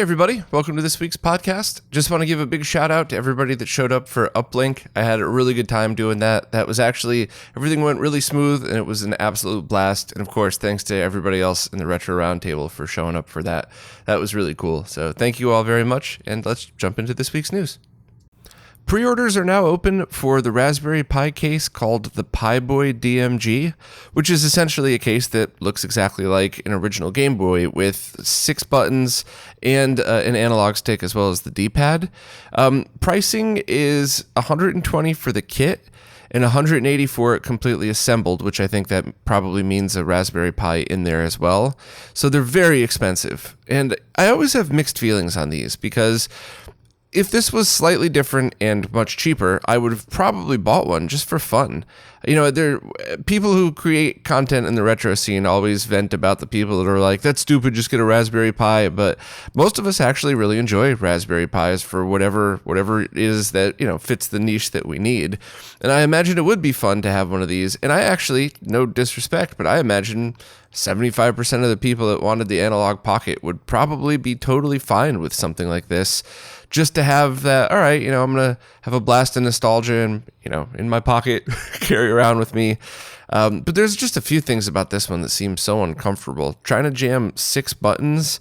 everybody, welcome to this week's podcast. Just want to give a big shout out to everybody that showed up for Uplink. I had a really good time doing that. That was actually, everything went really smooth and it was an absolute blast. And of course, thanks to everybody else in the Retro Roundtable for showing up for that. That was really cool. So thank you all very much, and let's jump into this week's news. Pre-orders are now open for the Raspberry Pi case called the Pi Boy DMG, which is essentially a case that looks exactly like an original Game Boy with 6 buttons and an analog stick as well as the D-pad. Pricing is $120 for the kit and $180 for it completely assembled, which I think that probably means a Raspberry Pi in there as well. So they're very expensive. And I always have mixed feelings on these because if this was slightly different and much cheaper, I would have probably bought one just for fun. You know, there people who create content in the retro scene always vent about the people that are like, that's stupid, just get a Raspberry Pi. But most of us actually really enjoy Raspberry Pis for whatever it is that, you know, fits the niche that we need. And I imagine it would be fun to have one of these. And I actually, no disrespect, but I imagine 75% of the people that wanted the Analogue Pocket would probably be totally fine with something like this. Just to have that, all right, you know, I'm going to have a blast of nostalgia and, you know, in my pocket, carry around with me. But there's just a few things about this one that seem so uncomfortable. Trying to jam 6 buttons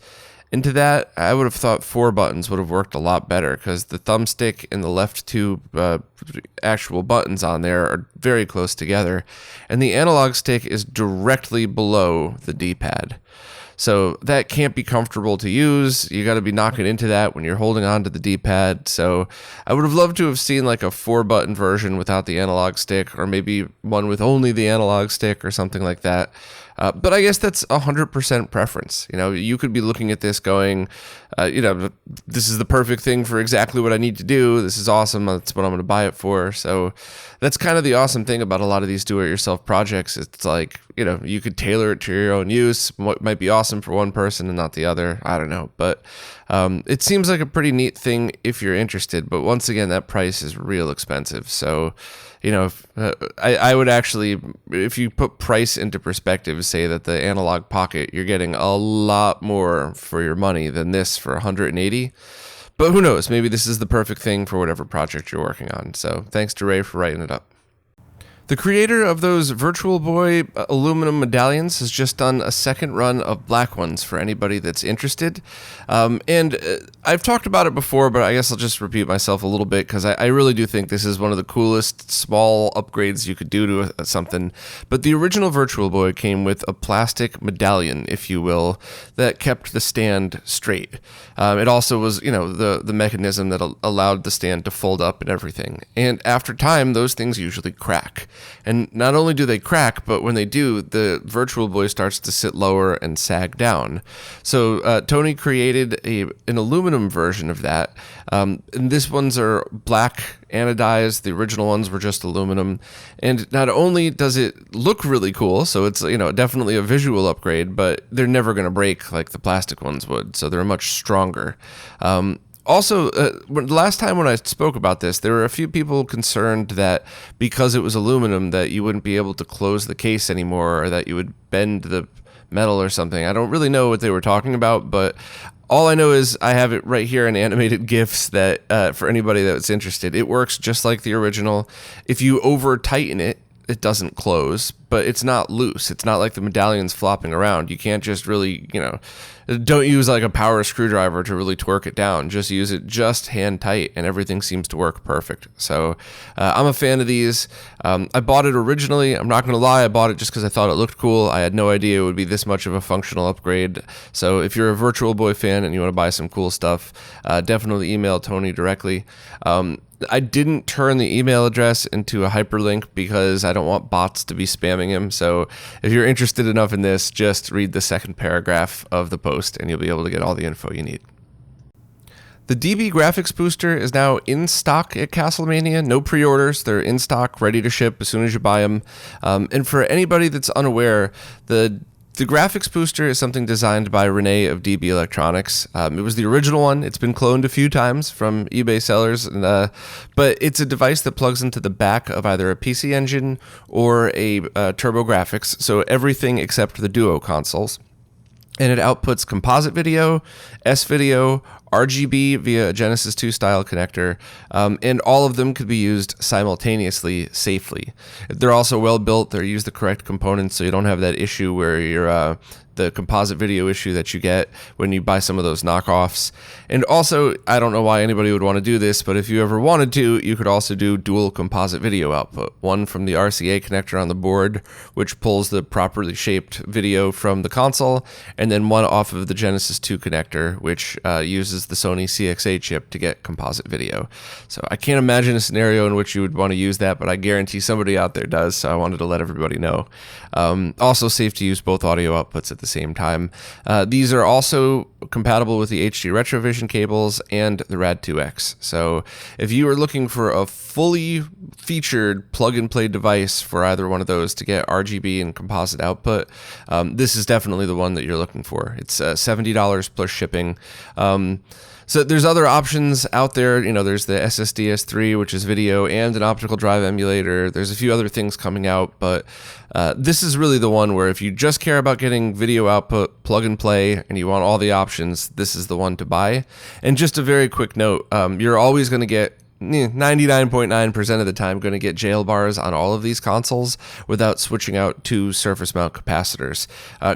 into that, I would have thought 4 buttons would have worked a lot better because the thumbstick and the left 2 actual buttons on there are very close together. And the analog stick is directly below the D-pad. So that can't be comfortable to use. You got to be knocking into that when you're holding on to the D-pad. So I would have loved to have seen like a 4-button version without the analog stick, or maybe one with only the analog stick or something like that. But I guess that's 100% preference. You know, you could be looking at this going, you know, this is the perfect thing for exactly what I need to do. This is awesome. That's what I'm going to buy it for. So that's kind of the awesome thing about a lot of these do-it-yourself projects. It's like, you know, you could tailor it to your own use. What might be awesome for one person and not the other, I don't know. But it seems like a pretty neat thing if you're interested. But once again, that price is real expensive. So, you know, I would actually, if you put price into perspective, say that the Analogue Pocket, you're getting a lot more for your money than this for $180. But who knows? Maybe this is the perfect thing for whatever project you're working on. So thanks to Ray for writing it up. The creator of those Virtual Boy aluminum medallions has just done a second run of black ones for anybody that's interested. And I've talked about it before, but I guess I'll just repeat myself a little bit because I really do think this is one of the coolest small upgrades you could do to something. But the original Virtual Boy came with a plastic medallion, if you will, that kept the stand straight. It also was, you know, the mechanism that allowed the stand to fold up and everything. And after time, those things usually crack. And not only do they crack, but when they do, the Virtual Boy starts to sit lower and sag down. So Tony created an aluminum version of that. And this ones are black anodized. The original ones were just aluminum. And not only does it look really cool, so it's, you know, definitely a visual upgrade, but they're never going to break like the plastic ones would. So they're much stronger. Also, the last time when I spoke about this, there were a few people concerned that because it was aluminum that you wouldn't be able to close the case anymore, or that you would bend the metal or something. I don't really know what they were talking about, but all I know is I have it right here in animated GIFs that for anybody that's interested, it works just like the original. If you over tighten it, it doesn't close, but it's not loose. It's not like the medallion's flopping around. You can't just really, you know, don't use like a power screwdriver to really twerk it down. Just use it just hand tight and everything seems to work perfect. So I'm a fan of these. I bought it originally. I'm not going to lie. I bought it just because I thought it looked cool. I had no idea it would be this much of a functional upgrade. So if you're a Virtual Boy fan and you want to buy some cool stuff, definitely email Tony directly. I didn't turn the email address into a hyperlink because I don't want bots to be spamming him. So if you're interested enough in this, just read the second paragraph of the post and you'll be able to get all the info you need. The DB GrafxBooster is now in stock at Castlemania. No pre-orders. They're in stock, ready to ship as soon as you buy them. And for anybody that's unaware, the GrafxBooster is something designed by Renee of DB Electronics. It was the original one. It's been cloned a few times from eBay sellers, but it's a device that plugs into the back of either a PC Engine or a TurboGrafx, so everything except the Duo consoles. and it outputs composite video, S-video, RGB via a Genesis 2 style connector, and all of them could be used simultaneously safely. They're also well built. They use the correct components, so you don't have that issue where you're the composite video issue that you get when you buy some of those knockoffs. And also, I don't know why anybody would want to do this, but if you ever wanted to, you could also do dual composite video output. One from the RCA connector on the board, which pulls the properly shaped video from the console, and then one off of the Genesis 2 connector, which uses the Sony CXA chip to get composite video. So I can't imagine a scenario in which you would want to use that, but I guarantee somebody out there does, so I wanted to let everybody know. Also safe to use both audio outputs at the same time. These are also compatible with the HD RetroVision cables and the Rad2X. So if you are looking for a fully featured plug-and-play device for either one of those to get RGB and composite output, this is definitely the one that you're looking for. It's $70 plus shipping. So there's other options out there. You know, there's the SSDS3, which is video and an optical drive emulator. There's a few other things coming out, but this is really the one where if you just care about getting video output, plug and play, and you want all the options, this is the one to buy. And just a very quick note, you're always going to get 99.9% of the time going to get jail bars on all of these consoles without switching out to surface mount capacitors.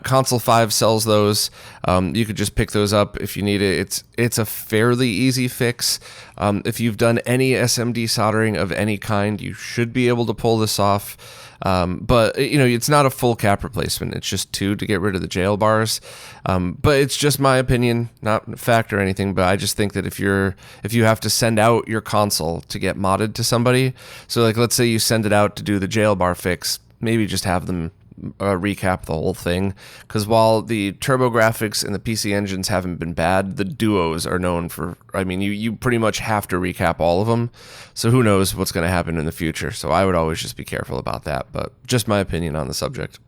Console 5 sells those. You could just pick those up if you need it. It's a fairly easy fix. If you've done any SMD soldering of any kind, you should be able to pull this off. But you know, it's not a full cap replacement. It's just 2 to get rid of the jail bars. But it's just my opinion, not a fact or anything. But I just think that if you have to send out your console to get modded to somebody, so like let's say you send it out to do the jail bar fix, maybe just have them recap the whole thing, because while the TurboGrafx and the PC engines haven't been bad, the duos are known for, I mean, you pretty much have to recap all of them, so who knows what's going to happen in the future. So I would always just be careful about that, but just my opinion on the subject.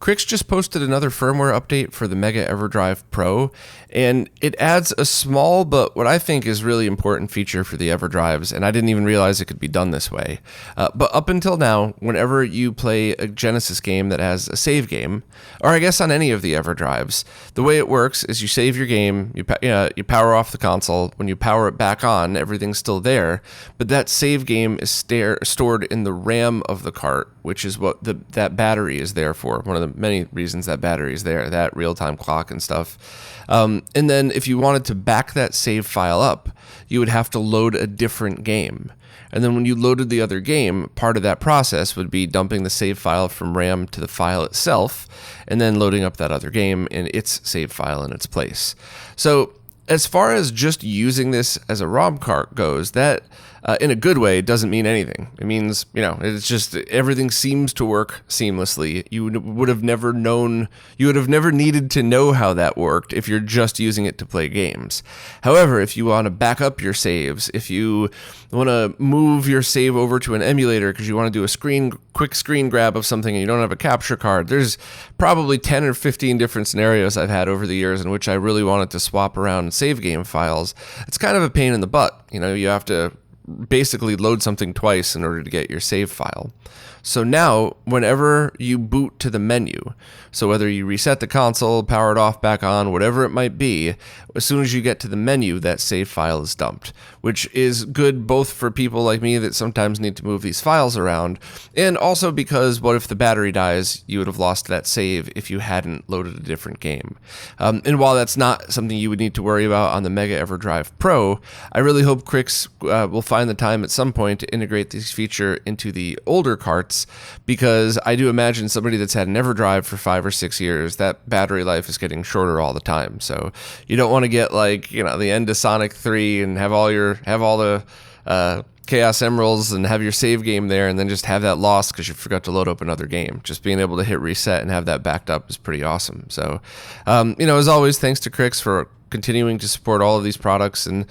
Crix just posted another firmware update for the Mega Everdrive Pro, and it adds a small but what I think is really important feature for the Everdrives, and I didn't even realize it could be done this way. But up until now, whenever you play a Genesis game that has a save game, or I guess on any of the Everdrives, the way it works is you save your game, you power off the console. When you power it back on, everything's still there, but that save game is stored in the RAM of the cart, which is what that battery is there for. One of the many reasons that battery is there, that real-time clock and stuff. And then if you wanted to back that save file up, you would have to load a different game. And then when you loaded the other game, part of that process would be dumping the save file from RAM to the file itself, and then loading up that other game in its save file in its place. So as far as just using this as a ROM cart goes, that in a good way doesn't mean anything. It means, you know, it's just everything seems to work seamlessly. You would have never needed to know how that worked if you're just using it to play games. However, if you want to back up your saves, if you want to move your save over to an emulator because you want to do a quick screen grab of something and you don't have a capture card, there's probably 10 or 15 different scenarios I've had over the years in which I really wanted to swap around save game files. It's kind of a pain in the butt. You know, you have to basically load something twice in order to get your save file. So now, whenever you boot to the menu, so whether you reset the console, power it off, back on, whatever it might be, as soon as you get to the menu, that save file is dumped, which is good both for people like me that sometimes need to move these files around, and also because what if the battery dies, you would have lost that save if you hadn't loaded a different game. And while that's not something you would need to worry about on the Mega Everdrive Pro, I really hope Crix will find the time at some point to integrate this feature into the older carts, because I do imagine somebody that's had an Everdrive for 5 or 6 years, that battery life is getting shorter all the time. So you don't want to get like, you know, the end of Sonic 3 and have all the Chaos Emeralds and have your save game there and then just have that lost because you forgot to load up another game. Just being able to hit reset and have that backed up is pretty awesome. So, you know, as always, thanks to Crix for continuing to support all of these products. And,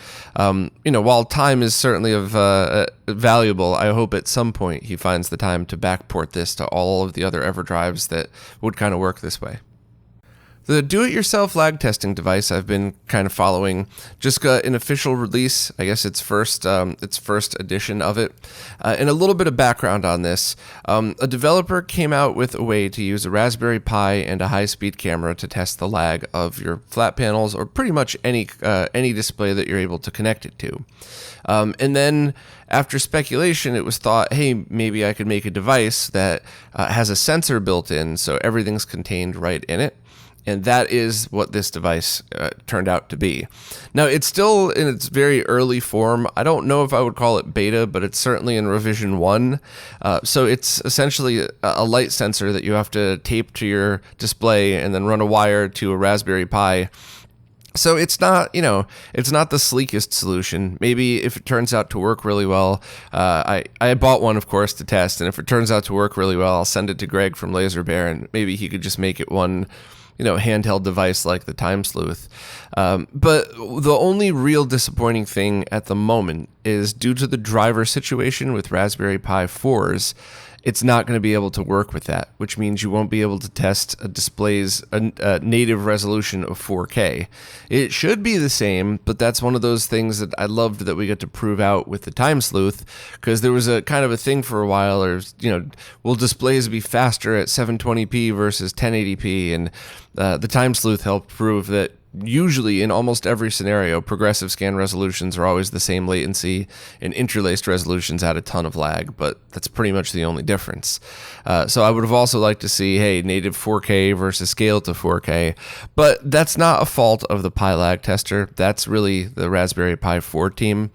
you know, while time is certainly valuable, I hope at some point he finds the time to backport this to all of the other Everdrives that would kind of work this way. The do-it-yourself lag testing device I've been kind of following just got an official release. I guess its first edition of it. And a little bit of background on this. A developer came out with a way to use a Raspberry Pi and a high-speed camera to test the lag of your flat panels or pretty much any display that you're able to connect it to. And then after speculation, it was thought, hey, maybe I could make a device that has a sensor built in, so everything's contained right in it. And that is what this device turned out to be. Now, it's still in its very early form. I don't know if I would call it beta, but it's certainly in revision 1. So it's essentially a light sensor that you have to tape to your display and then run a wire to a Raspberry Pi. So it's not, it's not the sleekest solution. Maybe if it turns out to work really well, I bought one, of course, to test. And if it turns out to work really well, I'll send it to Greg from Laser Bear, and maybe he could just make it one handheld device like the Time Sleuth. But the only real disappointing thing at the moment is due to the driver situation with Raspberry Pi 4s, it's not going to be able to work with that, which means you won't be able to test a display's native resolution of 4K. It should be the same, but that's one of those things that I loved that we get to prove out with the Time Sleuth, because there was a kind of a thing for a while, or will displays be faster at 720p versus 1080p, and the Time Sleuth helped prove that usually in almost every scenario, progressive scan resolutions are always the same latency, and interlaced resolutions add a ton of lag, but that's pretty much the only difference. So I would have also liked to see, hey, native 4K versus scale to 4K, but that's not a fault of the PiLagTester. That's really the Raspberry Pi 4 team.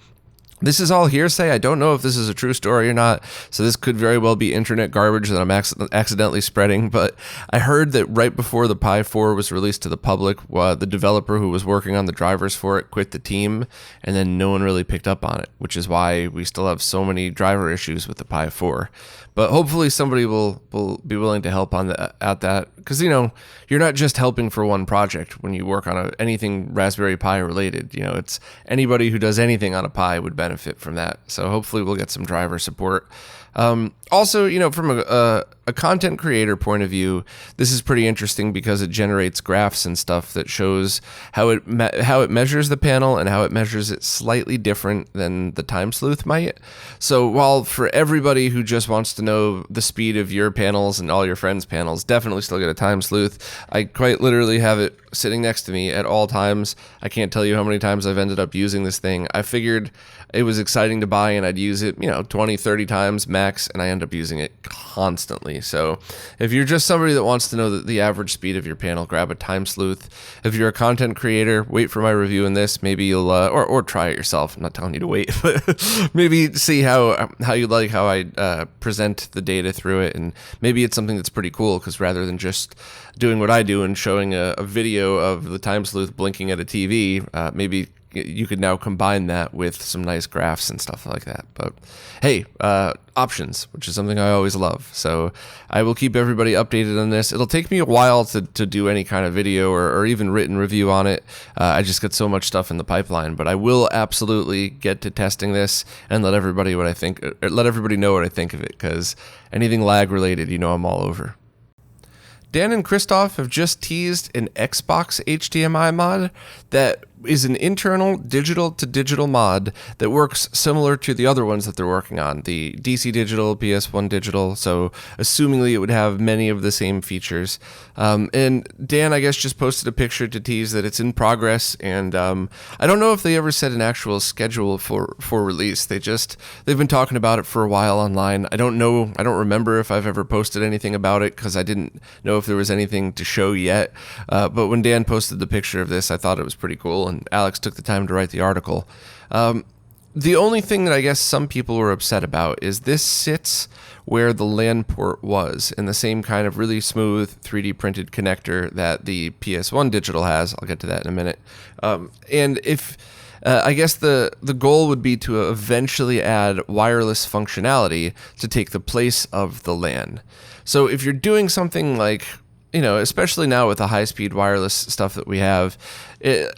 This is all hearsay. I don't know if this is a true story or not, so this could very well be internet garbage that I'm accidentally spreading, but I heard that right before the Pi 4 was released to the public, the developer who was working on the drivers for it quit the team, and then no one really picked up on it, which is why we still have so many driver issues with the Pi 4. But hopefully somebody will be willing to help on that, because you're not just helping for one project when you work on anything Raspberry Pi related. It's anybody who does anything on a Pi would benefit from that. So hopefully we'll get some driver support. Also, from a content creator point of view, this is pretty interesting because it generates graphs and stuff that shows how it measures the panel and how it measures it slightly different than the Time Sleuth might. So while for everybody who just wants to know the speed of your panels and all your friends' panels, definitely still get a Time Sleuth. I quite literally have it sitting next to me at all times. I can't tell you how many times I've ended up using this thing. I figured it was exciting to buy and I'd use it, 20, 30 times max, and I end up using it constantly. So if you're just somebody that wants to know the average speed of your panel, grab a Time Sleuth. If you're a content creator, wait for my review in this. Maybe you'll, or try it yourself. I'm not telling you to wait, but maybe see how you like how I present the data through it, and maybe it's something that's pretty cool, because rather than just doing what I do and showing a video of the Time Sleuth blinking at a TV, maybe you could now combine that with some nice graphs and stuff like that. But hey, options, which is something I always love. So I will keep everybody updated on this. It'll take me a while to do any kind of video or even written review on it. I just got so much stuff in the pipeline, but I will absolutely get to testing this and let everybody know what I think of it, because anything lag related, I'm all over. Dan and Christoph have just teased an Xbox HDMI mod that is an internal digital-to-digital mod that works similar to the other ones that they're working on, the DC Digital, PS1 Digital, so assumingly it would have many of the same features. And Dan, I guess, just posted a picture to tease that it's in progress, and I don't know if they ever set an actual schedule for release. They've been talking about it for a while online. I don't remember if I've ever posted anything about it, because I didn't know if there was anything to show yet, but when Dan posted the picture of this, I thought it was pretty cool, and Alex took the time to write the article. The only thing that I guess some people were upset about is this sits where the LAN port was, in the same kind of really smooth 3D printed connector that the PS1 Digital has. I'll get to that in a minute. And if I guess the goal would be to eventually add wireless functionality to take the place of the LAN. So if you're doing something like, especially now with the high-speed wireless stuff that we have,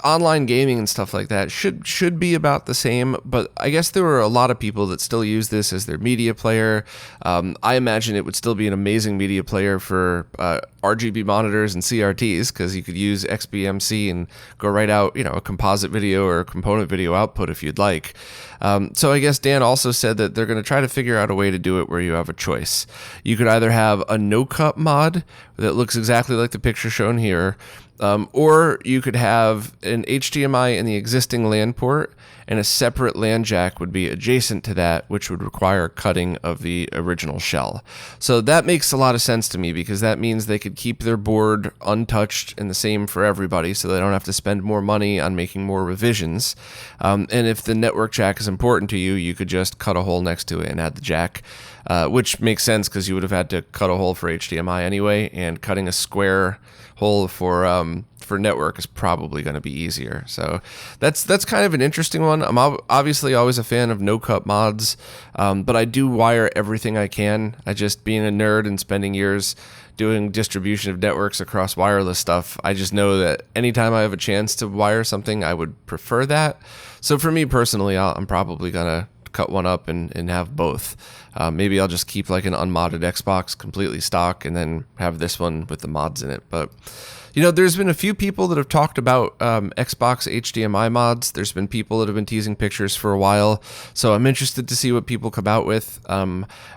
online gaming and stuff like that should be about the same, but I guess there are a lot of people that still use this as their media player. I imagine it would still be an amazing media player for RGB monitors and CRTs, because you could use XBMC and go right out, a composite video or a component video output if you'd like. So I guess Dan also said that they're going to try to figure out a way to do it where you have a choice. You could either have a no-cut mod that looks exactly like the picture shown here, or you could have an HDMI in the existing LAN port, and a separate LAN jack would be adjacent to that, which would require cutting of the original shell. So that makes a lot of sense to me, because that means they could keep their board untouched and the same for everybody, so they don't have to spend more money on making more revisions. And if the network jack is important to you, you could just cut a hole next to it and add the jack, which makes sense because you would have had to cut a hole for HDMI anyway, and cutting a square hole for network is probably going to be easier. So that's kind of an interesting one. I'm obviously always a fan of no-cut mods, but I do wire everything I can. I just, being a nerd and spending years doing distribution of networks across wireless stuff, I just know that anytime I have a chance to wire something, I would prefer that. So for me personally, I'm probably going to cut one up and have both. Maybe I'll just keep like an unmodded Xbox completely stock and then have this one with the mods in it. But there's been a few people that have talked about Xbox HDMI mods. There's been people that have been teasing pictures for a while, so I'm interested to see what people come out with.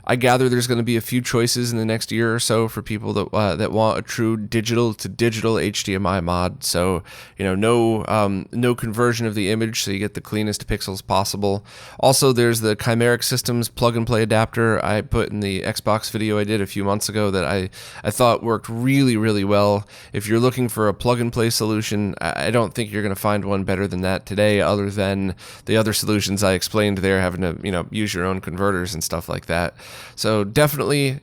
I gather there's going to be a few choices in the next year or so for people that want a true digital to digital HDMI mod. So no conversion of the image, so you get the cleanest pixels possible. Also, there's the Chimeric Systems plug and play adapter I put in the Xbox video I did a few months ago that I thought worked really, really well. If you're looking for a plug-and-play solution, I don't think you're going to find one better than that today, other than the other solutions I explained there, having to use your own converters and stuff like that. So definitely,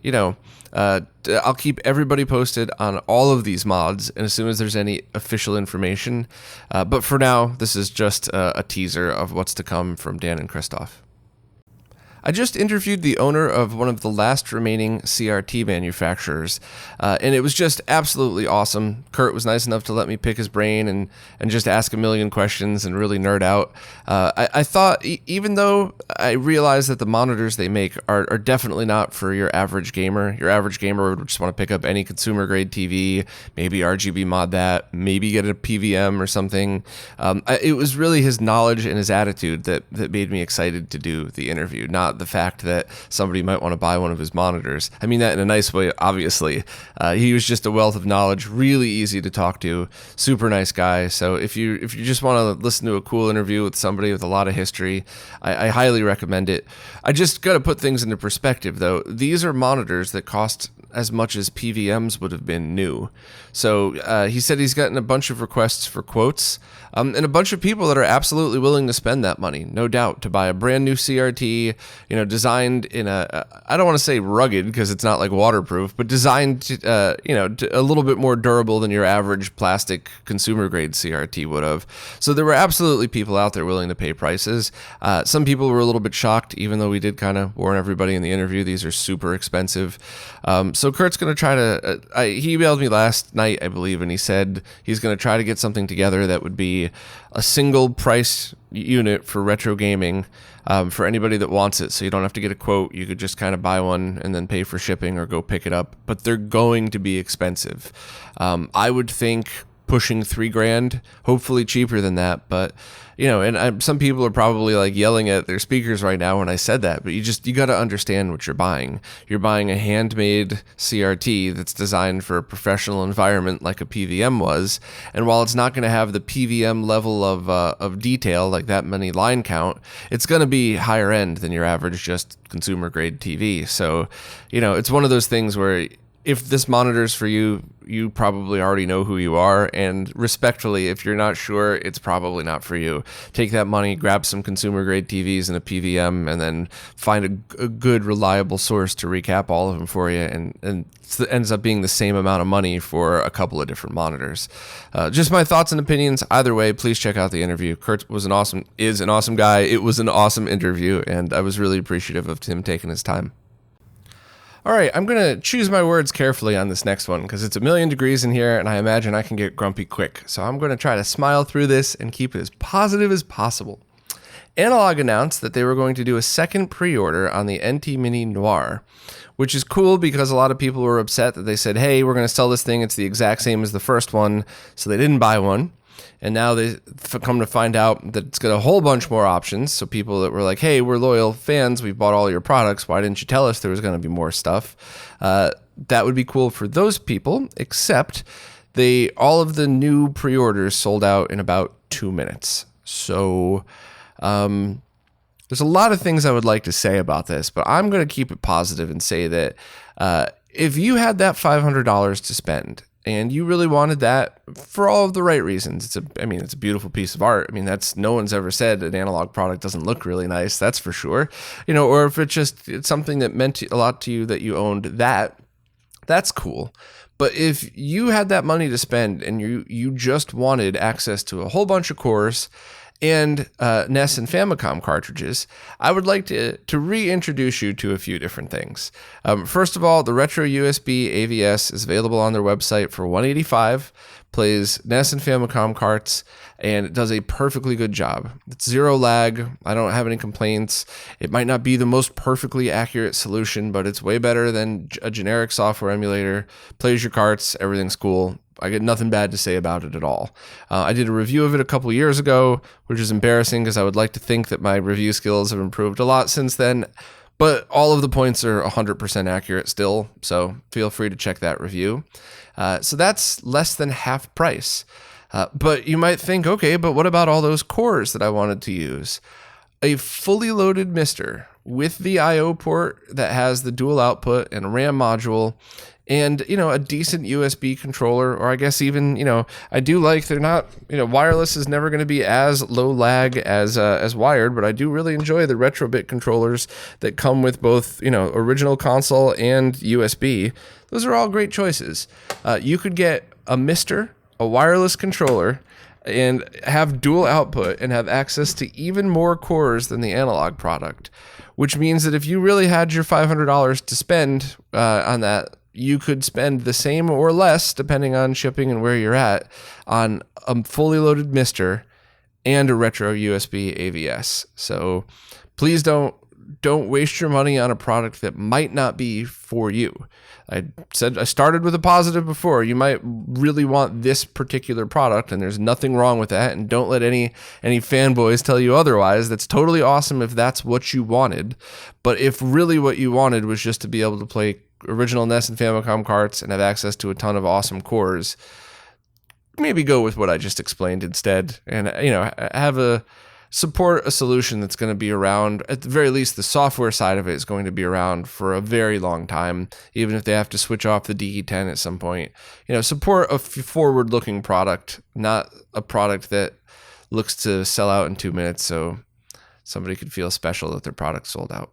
I'll keep everybody posted on all of these mods, and as soon as there's any official information. But for now, this is just a teaser of what's to come from Dan and Christoph. I just interviewed the owner of one of the last remaining CRT manufacturers, and it was just absolutely awesome. Kurt was nice enough to let me pick his brain and just ask a million questions and really nerd out. I thought, even though I realized that the monitors they make are definitely not for your average gamer. Your average gamer would just want to pick up any consumer-grade TV, maybe RGB mod that, maybe get a PVM or something. It was really his knowledge and his attitude that made me excited to do the interview, not the fact that somebody might want to buy one of his monitors. I mean that in a nice way, obviously. He was just a wealth of knowledge, really easy to talk to, super nice guy. So if you just want to listen to a cool interview with somebody with a lot of history, I highly recommend it. I just got to put things into perspective, though. These are monitors that cost as much as PVMs would have been new. So he said he's gotten a bunch of requests for quotes, and a bunch of people that are absolutely willing to spend that money, no doubt, to buy a brand new CRT, designed in I don't want to say rugged because it's not like waterproof, but designed, a little bit more durable than your average plastic consumer grade CRT would have. So there were absolutely people out there willing to pay prices. Some people were a little bit shocked, even though we did kind of warn everybody in the interview, these are super expensive. So Kurt's going to try to, he emailed me last night, I believe, and he said he's going to try to get something together that would be a single price unit for retro gaming for anybody that wants it. So you don't have to get a quote. You could just kind of buy one and then pay for shipping or go pick it up. But they're going to be expensive. I would think pushing $3,000, hopefully cheaper than that. But, some people are probably like yelling at their speakers right now when I said that, but you got to understand what you're buying. You're buying a handmade CRT that's designed for a professional environment like a PVM was. And while it's not going to have the PVM level of detail, like that many line count, it's going to be higher end than your average just consumer grade TV. So, it's one of those things where if this monitor's for you, you probably already know who you are, and respectfully, if you're not sure, it's probably not for you. Take that money, grab some consumer-grade TVs and a PVM, and then find a good, reliable source to recap all of them for you, and it ends up being the same amount of money for a couple of different monitors. Just my thoughts and opinions. Either way, please check out the interview. Kurt is an awesome guy. It was an awesome interview, and I was really appreciative of him taking his time. All right, I'm going to choose my words carefully on this next one because it's a million degrees in here and I imagine I can get grumpy quick. So I'm going to try to smile through this and keep it as positive as possible. Analogue announced that they were going to do a second pre-order on the NT Mini Noir, which is cool because a lot of people were upset that they said, hey, we're going to sell this thing. It's the exact same as the first one. So they didn't buy one. And now they come to find out that it's got a whole bunch more options. So people that were like, hey, we're loyal fans. We've bought all your products. Why didn't you tell us there was going to be more stuff? That would be cool for those people, except all of the new pre-orders sold out in about 2 minutes. So there's a lot of things I would like to say about this, but I'm going to keep it positive and say that if you had that $500 to spend, and you really wanted that for all of the right reasons. It's a beautiful piece of art. I mean, no one's ever said an analog product doesn't look really nice. That's for sure. Or if it's something that meant a lot to you that you owned that's cool. But if you had that money to spend and you just wanted access to a whole bunch of cores and NES and Famicom cartridges, I would like to reintroduce you to a few different things. First of all, the RetroRGB AVS is available on their website for $185, plays NES and Famicom carts, and it does a perfectly good job. It's zero lag. I don't have any complaints. It might not be the most perfectly accurate solution, but it's way better than a generic software emulator. Plays your carts, everything's cool. I get nothing bad to say about it at all. I did a review of it a couple years ago, which is embarrassing because I would like to think that my review skills have improved a lot since then, but all of the points are 100% accurate still, so feel free to check that review. So that's less than half price. But you might think, okay, but what about all those cores that I wanted to use? A fully loaded Mister with the I/O port that has the dual output and a RAM module and, a decent USB controller, or I guess even, I do like they're not, wireless is never going to be as low lag as wired, but I do really enjoy the Retrobit controllers that come with both, original console and USB. Those are all great choices. You could get a Mister, a wireless controller, and have dual output and have access to even more cores than the Analogue product, which means that if you really had your $500 to spend on that, you could spend the same or less, depending on shipping and where you're at, on a fully loaded Mister and a retro USB AVS. So please don't waste your money on a product that might not be for you. I said I started with a positive before. You might really want this particular product, and there's nothing wrong with that. And don't let any fanboys tell you otherwise. That's totally awesome if that's what you wanted. But if really what you wanted was just to be able to play original NES and Famicom carts and have access to a ton of awesome cores, maybe go with what I just explained instead, and support a solution that's going to be around. At the very least, the software side of it is going to be around for a very long time, even if they have to switch off the DE10 at some point. Support a forward-looking product, not a product that looks to sell out in 2 minutes so somebody could feel special that their product sold out.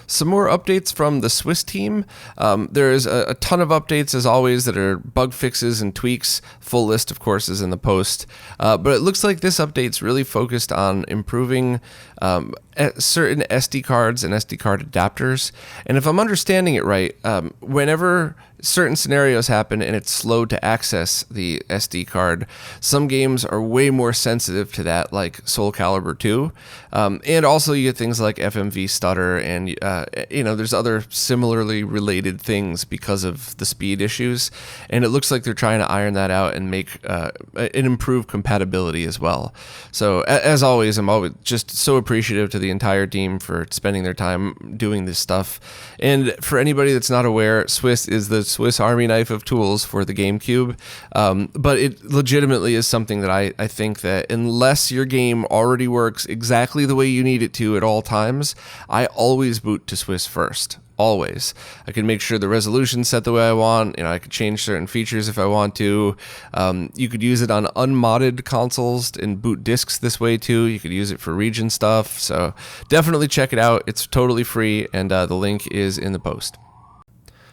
Some more updates from the Swiss team. There's a ton of updates, as always, that are bug fixes and tweaks. Full list, of course, is in the post. But it looks like this update's really focused on improving certain SD cards and SD card adapters. And if I'm understanding it right, whenever certain scenarios happen and it's slow to access the SD card, some games are way more sensitive to that, like Soul Calibur 2. And also you get things like FMV stutter and, there's other similarly related things because of the speed issues. And it looks like they're trying to iron that out and make and improve compatibility as well. So as always, I'm always just so appreciative to the entire team for spending their time doing this stuff. And for anybody that's not aware, Swiss is the Swiss Army knife of tools for the GameCube. But it legitimately is something that I think that unless your game already works exactly the way you need it to at all times, I always boot to Swiss first. Always. I can make sure the resolution's set the way I want. I could change certain features if I want to. You could use it on unmodded consoles and boot discs this way too. You could use it for region stuff. So definitely check it out. It's totally free, and the link is in the post.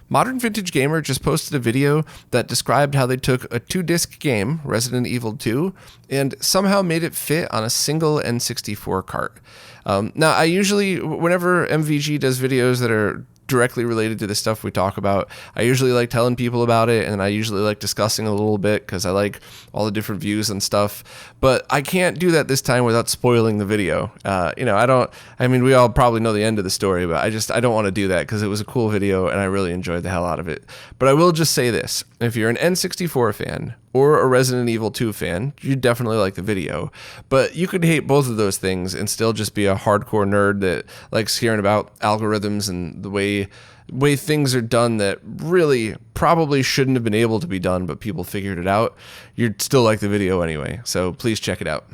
Modern Vintage Gamer just posted a video that described how they took a 2-disc game, Resident Evil 2, and somehow made it fit on a single N64 cart. Now, I usually, whenever MVG does videos that are directly related to the stuff we talk about. I usually like telling people about it, and I usually like discussing a little bit because I like all the different views and stuff. But I can't do that this time without spoiling the video. We all probably know the end of the story, but I don't want to do that because it was a cool video and I really enjoyed the hell out of it. But I will just say this: if you're an N64 fan or a Resident Evil 2 fan, you definitely like the video. But you could hate both of those things and still just be a hardcore nerd that likes hearing about algorithms and the way things are done that really probably shouldn't have been able to be done, but people figured it out. You'd still like the video anyway, so please check it out.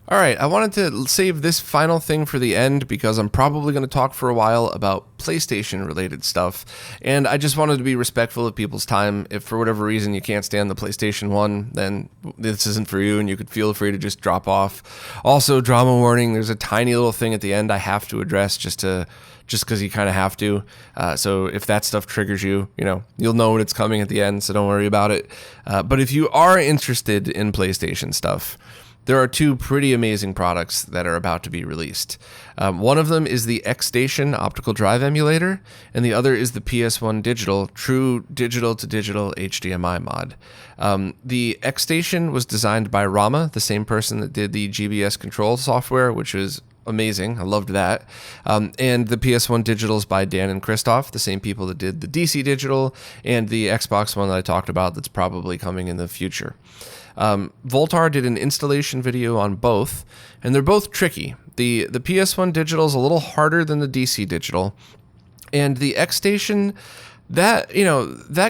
All right, I wanted to save this final thing for the end because I'm probably going to talk for a while about PlayStation-related stuff, and I just wanted to be respectful of people's time. If for whatever reason you can't stand the PlayStation 1, then this isn't for you, and you could feel free to just drop off. Also, drama warning, there's a tiny little thing at the end I have to address just because you kind of have to. So if that stuff triggers you, you'll know when it's coming at the end, so don't worry about it. But if you are interested in PlayStation stuff, there are two pretty amazing products that are about to be released. One of them is the XStation optical drive emulator, and the other is the PS1Digital true digital-to-digital HDMI mod. The XStation was designed by Rama, the same person that did the GBS control software, which is amazing. I loved that. And the PS1Digital is by Dan and Christoph, the same people that did the DC Digital and the Xbox one that I talked about that's probably coming in the future. Voltar did an installation video on both, and they're both tricky. The PS1Digital is a little harder than the DC Digital, and the XStation, that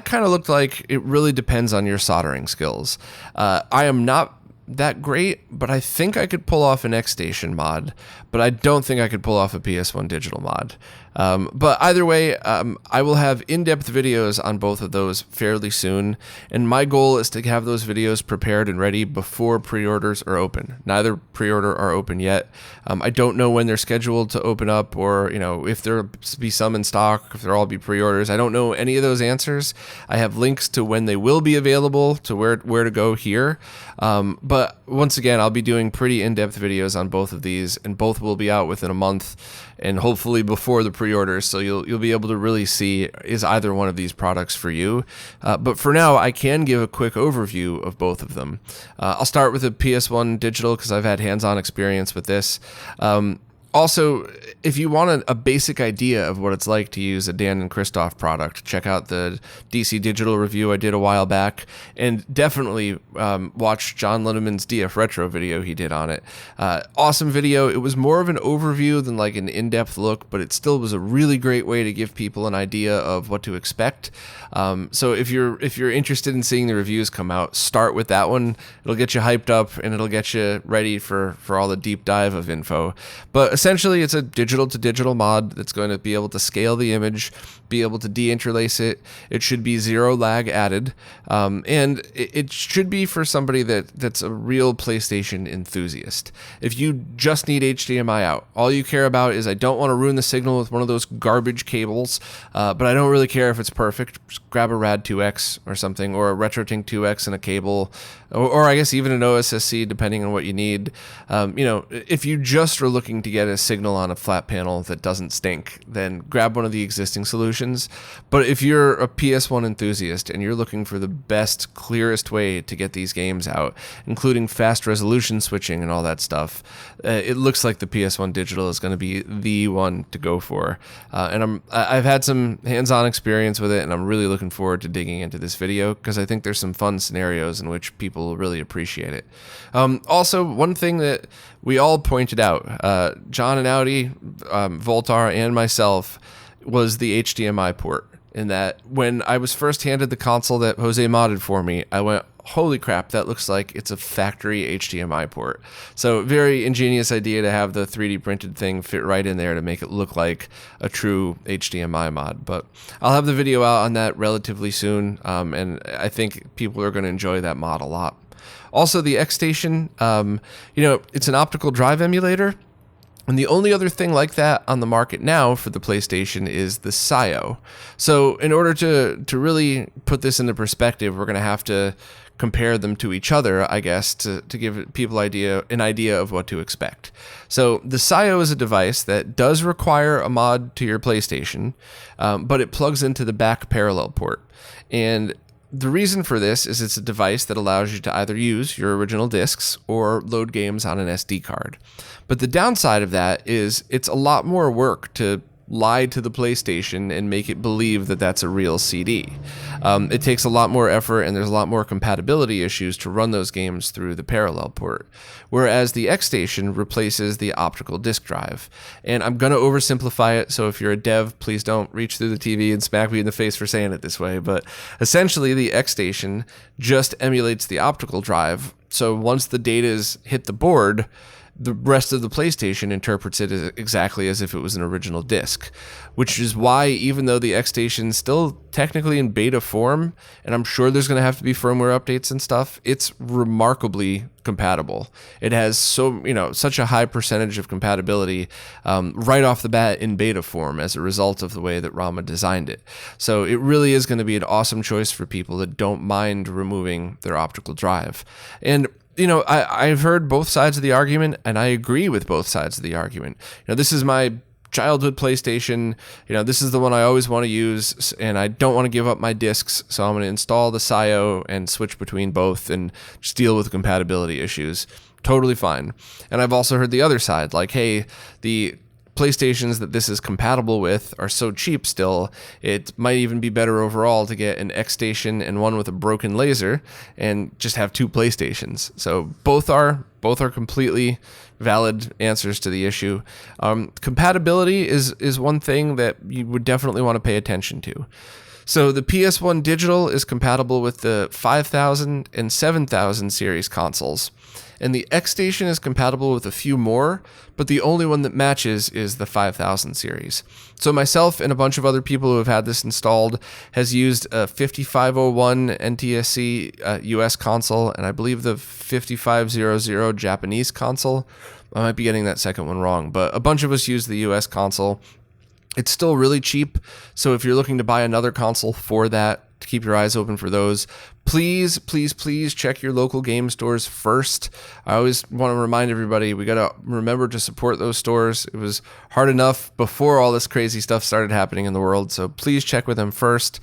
kind of looked like it really depends on your soldering skills. I am not that great, but I think I could pull off an XStation mod, but I don't think I could pull off a PS1Digital mod. But either way, I will have in-depth videos on both of those fairly soon, and my goal is to have those videos prepared and ready before pre-orders are open. Neither pre-order are open yet. I don't know when they're scheduled to open up, or if there'll be some in stock, if they'll all be pre-orders. I don't know any of those answers. I have links to when they will be available, to where to go here. But once again, I'll be doing pretty in-depth videos on both of these, and both will be out within a month, and hopefully before the pre-orders, so you'll be able to really see, is either one of these products for you. But for now, I can give a quick overview of both of them. I'll start with the PS1Digital because I've had hands-on experience with this. Also, if you want a basic idea of what it's like to use a Dan and Christoph product, check out the DC Digital review I did a while back, and definitely watch John Linneman's DF Retro video he did on it. Awesome video. It was more of an overview than like an in-depth look, but it still was a really great way to give people an idea of what to expect. So if you're interested in seeing the reviews come out, start with that one. It'll get you hyped up, and it'll get you ready for all the deep dive of info. But essentially, it's a digital-to-digital mod that's going to be able to scale the image, be able to deinterlace it. It should be zero lag added, and it should be for somebody that's a real PlayStation enthusiast. If you just need HDMI out, all you care about is, I don't want to ruin the signal with one of those garbage cables, but I don't really care if it's perfect. Just grab a Rad 2X or something, or a RetroTink 2X and a cable, or I guess even an OSSC, depending on what you need. If you just are looking to get a signal on a flat panel that doesn't stink, then grab one of the existing solutions. But if you're a PS1 enthusiast and you're looking for the best, clearest way to get these games out, including fast resolution switching and all that stuff, it looks like the PS1Digital is going to be the one to go for. And I've had some hands-on experience with it, and I'm really looking forward to digging into this video because I think there's some fun scenarios in which people will really appreciate it. Also, one thing that we all pointed out, John and Audi, Voltar, and myself, was the HDMI port. In that, when I was first handed the console that Jose modded for me, I went, holy crap, that looks like it's a factory HDMI port. So very ingenious idea to have the 3D printed thing fit right in there to make it look like a true HDMI mod. But I'll have the video out on that relatively soon, and I think people are going to enjoy that mod a lot. Also, the XStation, it's an optical drive emulator. And the only other thing like that on the market now for the PlayStation is the SIO. So in order to really put this into perspective, we're going to have to compare them to each other, I guess, to give people an idea of what to expect. So the SIO is a device that does require a mod to your PlayStation, but it plugs into the back parallel port. And the reason for this is it's a device that allows you to either use your original discs or load games on an SD card. But the downside of that is it's a lot more work to lie to the PlayStation and make it believe that that's a real CD. It takes a lot more effort, and there's a lot more compatibility issues to run those games through the parallel port, whereas the XStation replaces the optical disk drive. And I'm going to oversimplify it, so if you're a dev, please don't reach through the TV and smack me in the face for saying it this way, but essentially the XStation just emulates the optical drive, so once the data's hit the board, the rest of the PlayStation interprets it exactly as if it was an original disc, which is why, even though the XStation's still technically in beta form, and I'm sure there's going to have to be firmware updates and stuff, it's remarkably compatible. It has such a high percentage of compatibility right off the bat in beta form as a result of the way that Rama designed it. So it really is going to be an awesome choice for people that don't mind removing their optical drive. And I've heard both sides of the argument, and I agree with both sides of the argument. This is my childhood PlayStation. This is the one I always want to use, and I don't want to give up my discs, so I'm going to install the SIO and switch between both and just deal with compatibility issues. Totally fine. And I've also heard the other side, like, hey, the PlayStations that this is compatible with are so cheap still, it might even be better overall to get an XStation and one with a broken laser and just have two PlayStations. So both are completely valid answers to the issue. Compatibility is one thing that you would definitely want to pay attention to. So the PS1 Digital is compatible with the 5000 and 7000 series consoles, and the XStation is compatible with a few more, but the only one that matches is the 5000 series. So myself and a bunch of other people who have had this installed has used a 5501 NTSC US console, and I believe the 5500 Japanese console. I might be getting that second one wrong, but a bunch of us use the US console. It's still really cheap, so if you're looking to buy another console for that, to keep your eyes open for those, please check your local game stores first. I always want to remind everybody, we got to remember to support those stores. It was hard enough before all this crazy stuff started happening in the world, so please check with them first.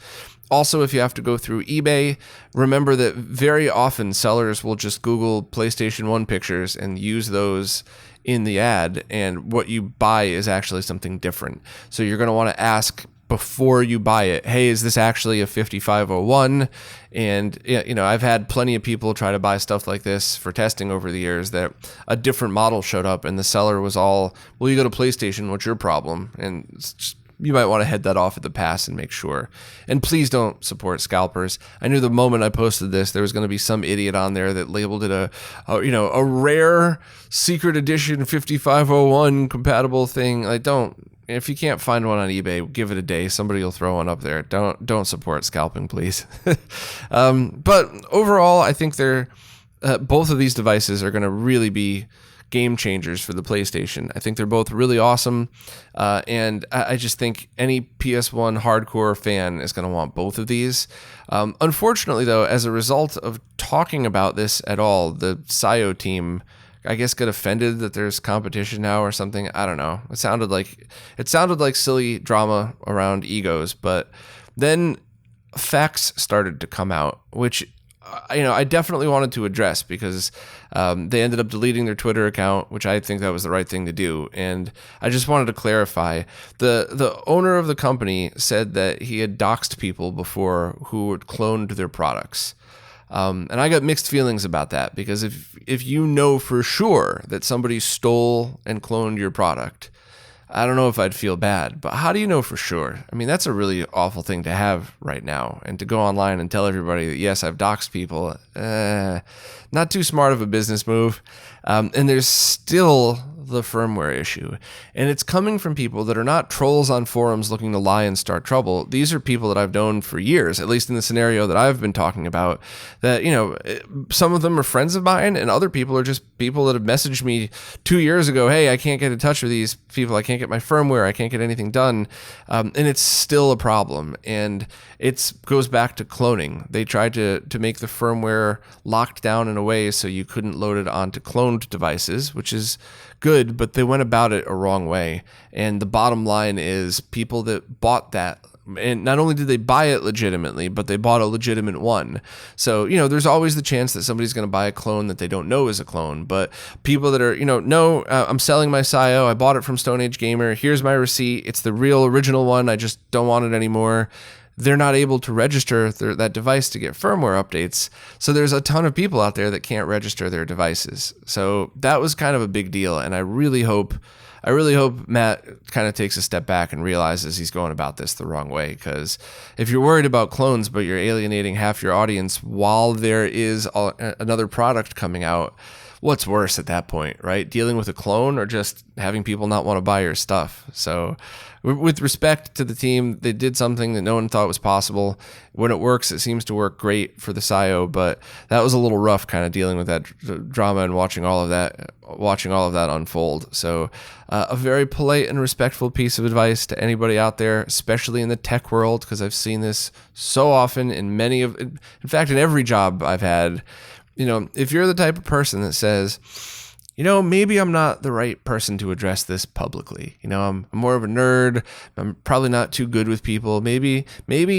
Also, if you have to go through eBay, remember that very often sellers will just Google PlayStation 1 pictures and use those in the ad, and what you buy is actually something different. So you're going to want to ask before you buy it, hey, is this actually a 5501? And I've had plenty of people try to buy stuff like this for testing over the years that a different model showed up and the seller was all, well, you go to PlayStation, what's your problem? And it's just, you might want to head that off at the pass and make sure. And please don't support scalpers. I knew the moment I posted this, there was going to be some idiot on there that labeled it a rare secret edition 5501 compatible thing. Like, if you can't find one on eBay, give it a day. Somebody will throw one up there. Don't support scalping, please. But overall, I think both of these devices are going to really be game changers for the PlayStation. I think they're both really awesome, and I just think any PS1 hardcore fan is going to want both of these. Unfortunately, though, as a result of talking about this at all, the SIO team, I guess, got offended that there's competition now or something. I don't know. It sounded like silly drama around egos, but then facts started to come out, which I definitely wanted to address because they ended up deleting their Twitter account, which I think that was the right thing to do. And I just wanted to clarify. The owner of the company said that he had doxed people before who had cloned their products. And I got mixed feelings about that because if you know for sure that somebody stole and cloned your product, I don't know if I'd feel bad, but how do you know for sure? I mean, that's a really awful thing to have right now. And to go online and tell everybody that, yes, I've doxed people, not too smart of a business move. And there's still the firmware issue. And it's coming from people that are not trolls on forums looking to lie and start trouble. These are people that I've known for years, at least in the scenario that I've been talking about, that, you know, some of them are friends of mine, and other people are just people that have messaged me 2 years ago, hey, I can't get in touch with these people, I can't get my firmware, I can't get anything done. And it's still a problem. And it goes back to cloning. They tried to make the firmware locked down in a way so you couldn't load it onto cloned devices, which is good, but they went about it a wrong way. And the bottom line is people that bought that, and not only did they buy it legitimately, but they bought a legitimate one. So, you know, there's always the chance that somebody's going to buy a clone that they don't know is a clone. But people that are, you know, no, I'm selling my SIO, I bought it from Stone Age Gamer, here's my receipt, it's the real original one, I just don't want it anymore. They're not able to register that device to get firmware updates. So there's a ton of people out there that can't register their devices. So that was kind of a big deal. And I really hope Matt kind of takes a step back and realizes he's going about this the wrong way. Because if you're worried about clones, but you're alienating half your audience while there is another product coming out, what's worse at that point, right? Dealing with a clone or just having people not want to buy your stuff? So with respect to the team, they did something that no one thought was possible. When it works, it seems to work great for the SIO, but that was a little rough kind of dealing with that drama and watching all of that unfold. So a very polite and respectful piece of advice to anybody out there, especially in the tech world, because I've seen this so often in every job I've had. You know, if you're the type of person that says, you know, maybe I'm not the right person to address this publicly. You know, I'm more of a nerd. I'm probably not too good with people. Maybe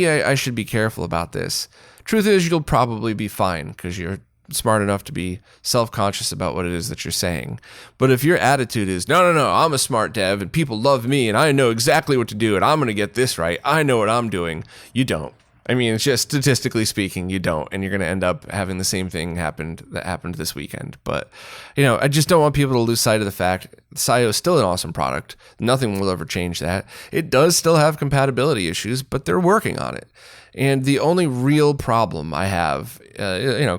I should be careful about this. Truth is, you'll probably be fine because you're smart enough to be self-conscious about what it is that you're saying. But if your attitude is, no, I'm a smart dev and people love me and I know exactly what to do and I'm going to get this right, I know what I'm doing, you don't. I mean, it's just statistically speaking, you don't, and you're going to end up having the same thing that happened this weekend. But, you know, I just don't want people to lose sight of the fact SIO is still an awesome product. Nothing will ever change that. It does still have compatibility issues, but they're working on it. And the only real problem I have,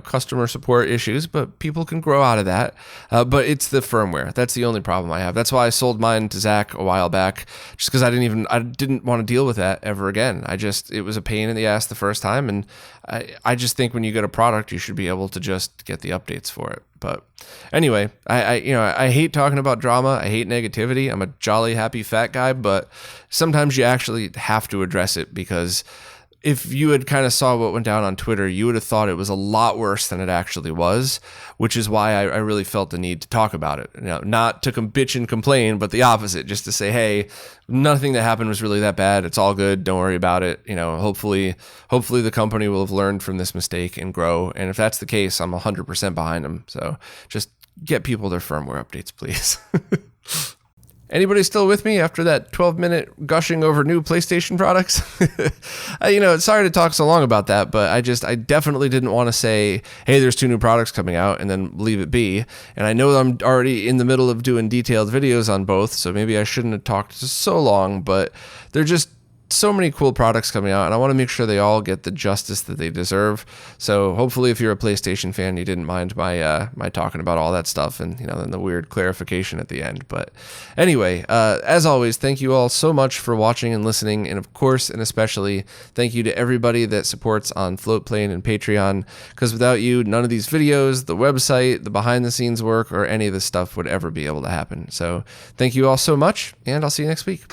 customer support issues, but people can grow out of that. But it's the firmware. That's the only problem I have. That's why I sold mine to Zach a while back, just because I didn't want to deal with that ever again. it was a pain in the ass the first time. And I just think when you get a product, you should be able to just get the updates for it. But anyway, I hate talking about drama. I hate negativity. I'm a jolly, happy, fat guy, but sometimes you actually have to address it, because if you had kind of saw what went down on Twitter, you would have thought it was a lot worse than it actually was, which is why I really felt the need to talk about it. You know, not to bitch and complain, but the opposite, just to say, hey, nothing that happened was really that bad. It's all good. Don't worry about it. You know, hopefully the company will have learned from this mistake and grow. And if that's the case, I'm 100% behind them. So just get people their firmware updates, please. Anybody still with me after that 12-minute gushing over new PlayStation products? Sorry to talk so long about that, but I definitely didn't want to say, hey, there's 2 new products coming out, and then leave it be. And I know I'm already in the middle of doing detailed videos on both, so maybe I shouldn't have talked so long, but they're just so many cool products coming out, and I want to make sure they all get the justice that they deserve. So hopefully, if you're a PlayStation fan, you didn't mind my talking about all that stuff and then the weird clarification at the end. But anyway, as always, thank you all so much for watching and listening, and of course and especially thank you to everybody that supports on Floatplane and Patreon, because without you, none of these videos, the website, the behind the scenes work, or any of this stuff would ever be able to happen. So thank you all so much, and I'll see you next week.